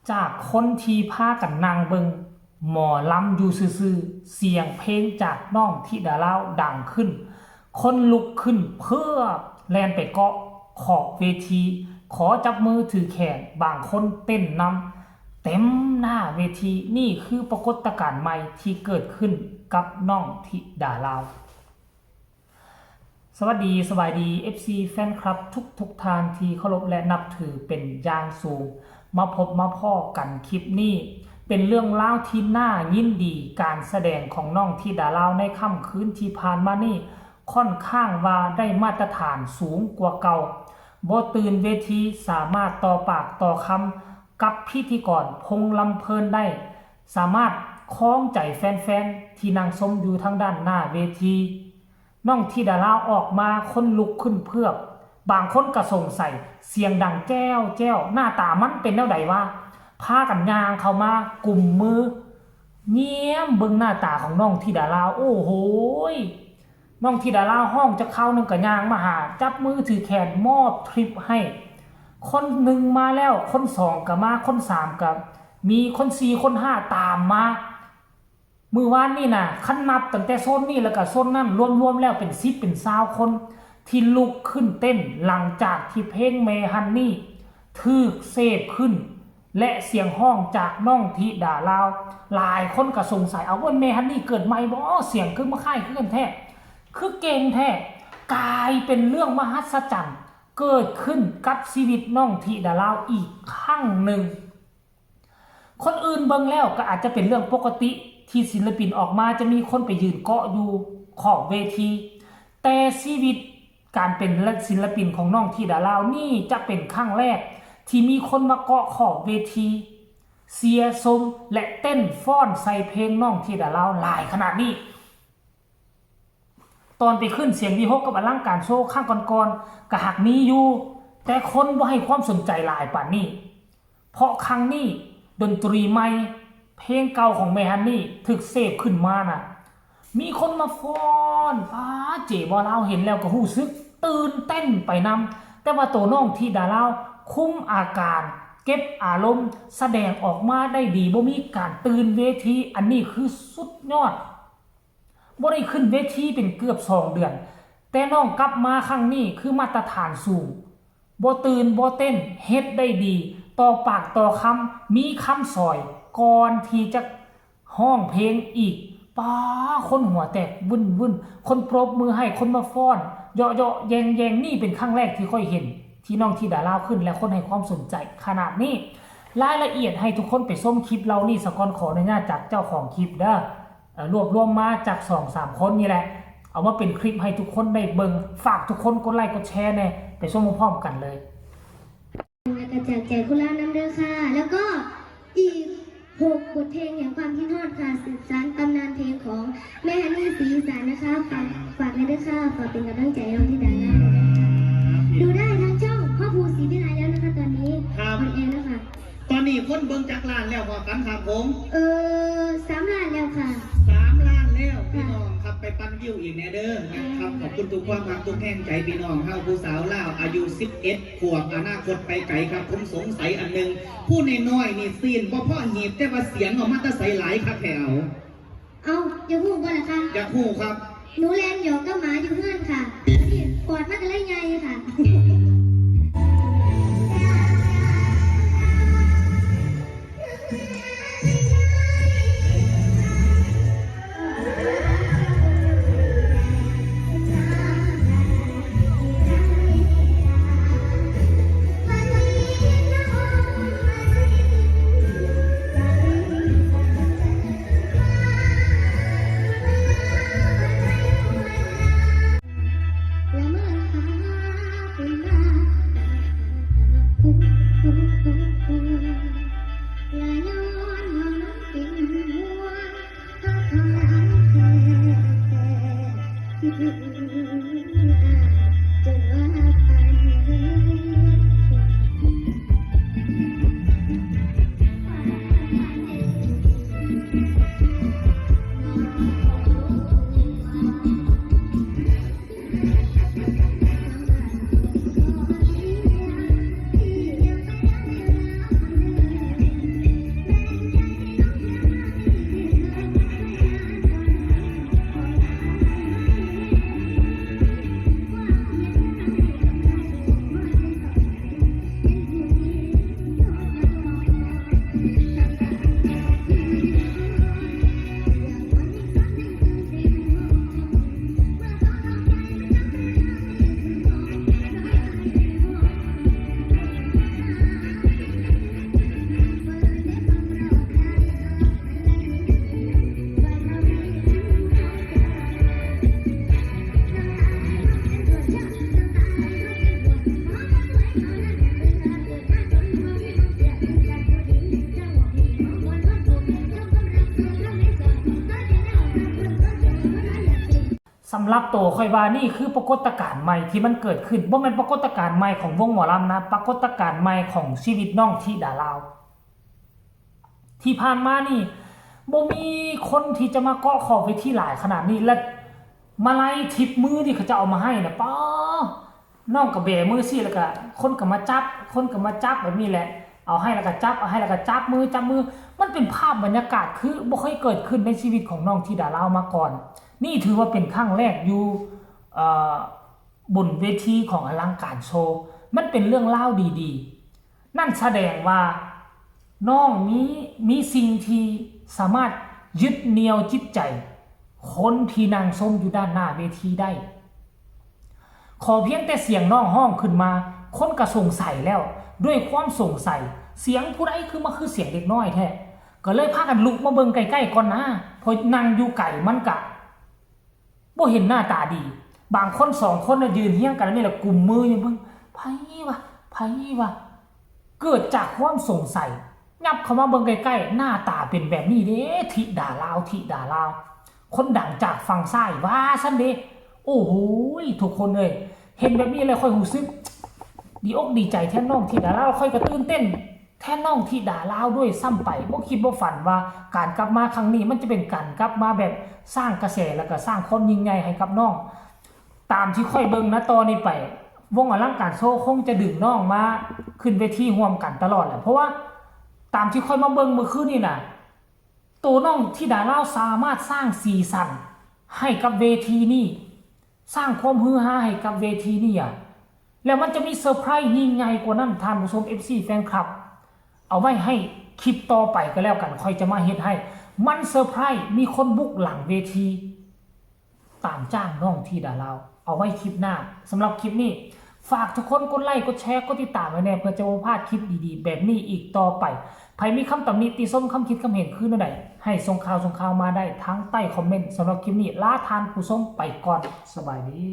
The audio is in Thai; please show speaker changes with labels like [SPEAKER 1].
[SPEAKER 1] จากคนที่พากันนางเบิงหมอลำอยู่ซื่อๆเสียงเพลงจากน้องธิดาลาวดังขึ้นคนลุกขึ้นเพื่อแลนไปเกาะขอบเวทีขอจับมือถือแขนบางคนเต้นนำเต็มหน้าเวทีนี่คือปรากฏการณ์ใหม่ที่เกิดขึ้นกับน้องธิดาลาวสวัสดีสบายดี FC แฟนคลับทุกทานที่เคารพและนับถือเป็นอย่างสูงมาพบมาพ่อกันคลิปนี้เป็นเรื่องเล่าที่น่ายินดีการแสดงของน้องธิดาลาวในค่ำคืนที่ผ่านมานี่ค่อนข้างว่าได้มาตรฐานสูงกว่าเก่าบ่ตื่นเวทีสามารถต่อปากต่อคำกับพิธีกรพงลำเพลินได้สามารถคล้องใจแฟนๆที่นั่งชมอยู่ทางด้านหน้าเวทีน้องธิดาลาวออกมาคนลุกขึ้นเพือกบางคนก็สงสัยเสียงดังแจ้วแจ้วหน้าตามันเป็นแนวใดวะพากันยางเข้ามากลุ่มมือเงียบเบิ่งหน้าตาของน้องธิดาลาวโอ้โหน้องธิดาลาวห้องจะเข้านึงกับยางมาหาจับมือถือแขนมอบทริปให้คนหนึ่งมาแล้วคนสองก็มาคนสามก็มีคนสี่คนห้าตามมามือวานนี่นะขั้นนับตั้งแต่โซนนี่แล้วก็โซนนั่นรวมแล้วเป็น10เป็น20คนที่ลุกขึ้นเต้นหลังจากที่เพลงเมฮันนี่ถูกเสพขึ้นและเสียงห้องจากน้องธิดาลาวหลายคนก็สงสัยเอาว่าเมฮันนี่เกิดใหม่บ่เสียงขึ้นมาค่ายขึ้นแท้คือเก่งแท้กลายเป็นเรื่องมหัศจรรย์เกิดขึ้นกับชีวิตน้องธิดาลาวอีกครั้งหนึ่งคนอื่นเบิ่งแล้วก็อาจจะเป็นเรื่องปกติที่ศิลปินออกมาจะมีคนไปยืนเกาะอยู่ขอบเวทีแต่ชีวิตการเป็นศิลปินของน้องธิดาลาวนี่จะเป็นครั้งแรกที่มีคนมาเกาะขอบเวทีเสียสมและเต้นฟ้อนใส่เพลงน้องธิดาลาวหลายขนาดนี้ตอนไปขึ้นเสียงดีฮกกับอลังการโชว์ข้างก่อนๆก็หักมีอยู่แต่คนบ่ให้ความสนใจหลายป่านนี้เพราะครั้งนี้ดนตรีใหม่เพลงเก่าของเมฮันนี่ถึกเสพขึ้นมาน่ะมีคนมาฟ้อนเจ๋บอลาวเห็นแล้วก็รู้สึกตื่นเต้นไปนำแต่ว่าตัวน้องธิดาลาวคุมอาการเก็บอารมณ์แสดงออกมาได้ดีบ่มีการตื่นเวทีอันนี้คือสุดยอดบ่ได้ขึ้นเวทีเป็นเกือบ2 เดือนแต่น้องกลับมาครั้งนี้คือมาตรฐานสูงบ่ตื่นบ่เต้นเฮ็ดได้ดีต่อปากต่อคำมีคำสอยก่อนที่จะห้องเพลงอีกคนหัวแตกวุ่นคนปรบมือให้คนมาฟ้อนเยาะแยงนี่เป็นครั้งแรกที่ค่อยเห็นที่น้องธิดาลาวขึ้นและคนให้ความสนใจขนาดนี้รายละเอียดให้ทุกคนไปส้มคลิปเรานี่สกอนขออนุญาตจากเจ้าของคลิปเด้อรวบรวมมาจาก 2-3 คนนี่แหละเอามาเป็นคลิปให้ทุกคนได้เบิ่งฝากทุกคนกดไลค์กดแชร์แน่ไปส้มพร้อมกันเลย
[SPEAKER 2] กระจากแจกคุณล่าน้ำเด้อค่ะแล้วก็อีก6 บทเพลงอย่างความที่ทอดค่ะสืบสานตำนานเพลงของแม่ฮันนี่ศรีอีสานนะคะฝากในเด้อค่ะฝากเป็นกำลังใจน้องธิดาลาวดูได้ทางช่องพ่อภูศรีวิไลแล้วนะคะตอนนี้ออนแอร์แล้วค่ะ
[SPEAKER 3] ตอนนี้คนเบิ่งจากล้านแล้วพอกันครับผม
[SPEAKER 2] 3 ล้านแล้วค่ะ
[SPEAKER 3] 3 ล้านแล้วพี่น้องครับไปปั้นวิวอีกแน่เด้อนะครับขอบคุณทุกความรักทุกแห่งใจพี่น้องเฮาผู้สาวลาวอายุ11 ขวบอนาคตไปไกลครับผมสงสัยอันนึงผู้น้อยๆนี่ซีนบ่พ่อหีบแต่ว่าเสียงออกมาแต่ใสหลายครับแถว
[SPEAKER 2] อย่าพูดบ่ล่ะค่ะ
[SPEAKER 3] อย่าพูดครับ
[SPEAKER 2] หนูแลนหยอกกับหมาอยู่เพื่อนค่ะนี่กอดมากกันเลยไงค่ะละเมอหาคุณ
[SPEAKER 1] ำหรับตัวค่อยว่านี่คือปรากฏการณ์ใหม่ที่มันเกิดขึ้นบ่แม่นปรากฏการณ์ใหม่ของวงหมอลำนะปรากฏการณ์ใหม่ของชีวิตน้องธิดาลาวที่ผ่านมานี่บ่มีคนที่จะมาเกาะขอบเวทีหลายขนาดนี้และมาไล่ทิปมือที่เขาจะเอามาให้นะป้าน้องกับเบมือสิแล้วก็คนก็มาจับคนก็มาจับแบบนี้แหละเอาให้แล้วก็จับเอาให้แล้วก็จับมือมันเป็นภาพบรรยากาศคือบ่เคยเกิดขึ้นในชีวิตของน้องธิดาลาวมาก่อนนี่ถือว่าเป็นครั้งแรกอยู่บนเวทีของอลังการโชว์มันเป็นเรื่องเล่าดีๆนั่นแสดงว่าน้องมีสิ่งที่สามารถยึดเหนี่ยวจิตใจคนที่นั่งชมอยู่ด้านหน้าเวทีได้ขอเพียงแต่เสียงน้องห้องขึ้นมาคนก็สงสัยแล้วด้วยความสงสัยเสียงผู้ใดคือเสียงเด็กน้อยแท้ก็เลยพากันลุกมาเบิ่งใกล้ๆก่อนนะพอนั่งอยู่ไกลมันกะบ่เห็นหน้าตาดีบางคนสองคนน่ะยืนเฮี้ยงกันนี่แหละกุมมืออยู่เบิ่งไผวะเกิดจากความสงสัยงับเข้ามาเบิ่งใกล้ๆหน้าตาเป็นแบบนี้เด้ธิดาลาวคนดังจากฝั่งซ้ายว่าซั่นเด้โอ้โหทุกคนเลยเห็นแบบนี้เลยค่อยรู้สึกดีอกดีใจแทนน้องธิดาลาวค่อยกระตื่นเต้นแทนน้องธิดาลาวด้วยซ้ำไปบ่คิดบ่ฝันว่าการกลับมาครั้งนี้มันจะเป็นการกลับมาแบบสร้างกระแสแล้วก็สร้างความยิ่งใหญ่ให้กับน้องตามที่ค่อยเบิ่งนะตอนนี้ไปวงอลังการโชว์คงจะดึงน้องมาขึ้นเวทีร่วมกันตลอดแหละเพราะว่าตามที่ค่อยมาเบิ่งเมื่อคืนนี่น่ะตัวน้องธิดาลาวสามารถสร้างสีสันให้กับเวทีนี้สร้างความฮือฮาให้กับเวทีนี้อ่ะแล้วมันจะมีเซอร์ไพรส์ยิ่งใหญ่กว่านั้นท่านผู้ชม FC แฟนคลับเอาไว้ให้คลิปต่อไปก็แล้วกันค่อยจะมาเฮ็ดให้มันเซอร์ไพรส์มีคนบุกหลังเวทีตามจ้างน้องธิดาลาวเอาไว้คลิปหน้าสำหรับคลิปนี้ฝากทุกคนกดไลค์กดแชร์กดติดตามไว้แน่เพื่อจะไม่พลาดคลิปดีๆแบบนี้อีกต่อไปใครมีคำตำหนิติชมคำคิดคำเห็นคือใดให้ส่งข่าวมาได้ทั้งใต้คอมเมนต์สำหรับคลิปนี้ลาทานผู้ชมไปก่อนสบายดี